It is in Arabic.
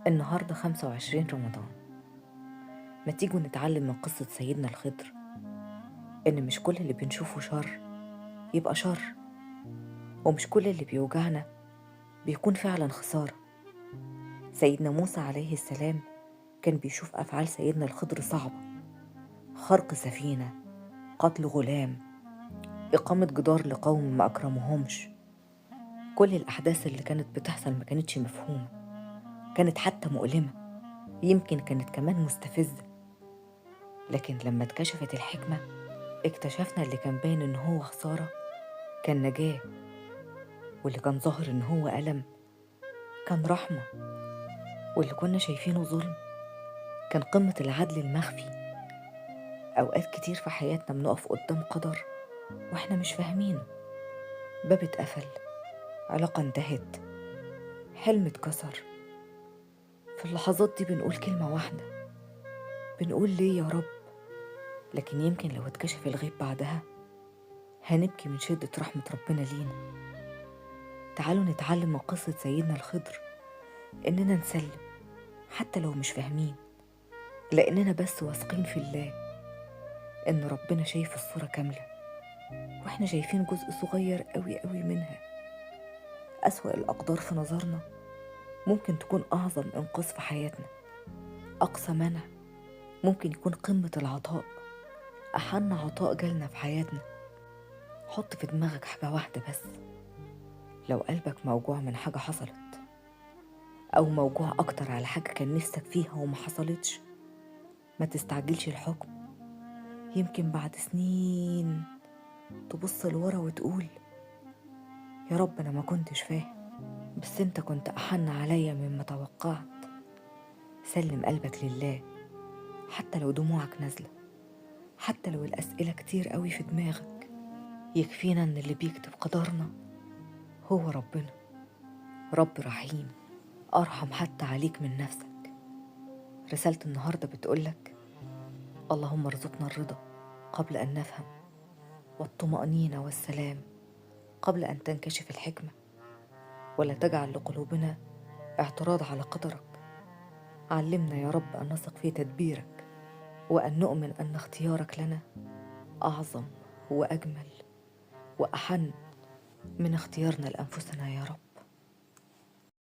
النهاردة 25 رمضان. ما تيجوا نتعلم من قصة سيدنا الخضر إن مش كل اللي بنشوفه شر يبقى شر، ومش كل اللي بيوجعنا بيكون فعلا خسارة. سيدنا موسى عليه السلام كان بيشوف أفعال سيدنا الخضر صعبة: خرق سفينة، قتل غلام، إقامة جدار لقوم ما أكرمهمش. كل الأحداث اللي كانت بتحصل ما كانتش مفهومة، كانت حتى مؤلمة، يمكن كانت كمان مستفزة. لكن لما اتكشفت الحكمة اكتشفنا اللي كان باين إن هو خسارة كان نجاة، واللي كان ظاهر إن هو ألم كان رحمة، واللي كنا شايفينه ظلم كان قمة العدل المخفي. أوقات كتير في حياتنا بنقف قدام قدر وإحنا مش فاهمينه، باب اتقفل، علاقة انتهت، حلم اتكسر. في اللحظات دي بنقول كلمة واحدة، بنقول ليه يا رب؟ لكن يمكن لو اتكشف الغيب بعدها هنبكي من شدة رحمة ربنا لينا. تعالوا نتعلم من قصة سيدنا الخضر إننا نسلم حتى لو مش فاهمين، لأننا بس واثقين في الله إن ربنا شايف الصورة كاملة، وإحنا شايفين جزء صغير قوي قوي منها. أسوأ الأقدار في نظرنا ممكن تكون أعظم إنقاذ في حياتنا، أقصى منع ممكن يكون قمة العطاء، أحن عطاء جالنا في حياتنا. حط في دماغك حاجة واحدة بس: لو قلبك موجوع من حاجة حصلت، أو موجوع أكتر على حاجة كان نفسك فيها وما حصلتش، ما تستعجلش الحكم. يمكن بعد سنين تبص لورا وتقول يا رب أنا ما كنتش فاهم، بس أنت كنت أحن عليا مما توقعت. سلم قلبك لله حتى لو دموعك نازلة، حتى لو الأسئلة كتير قوي في دماغك. يكفينا إن اللي بيكتب قدرنا هو ربنا، رب رحيم أرحم حتى عليك من نفسك. رسالة النهاردة بتقولك: اللهم ارزقنا الرضا قبل أن نفهم، والطمأنينة والسلام قبل أن تنكشف الحكمة، ولا تجعل لقلوبنا اعتراض على قدرك. علمنا يا رب أن نثق في تدبيرك، وأن نؤمن أن اختيارك لنا أعظم وأجمل وأحن من اختيارنا لأنفسنا يا رب.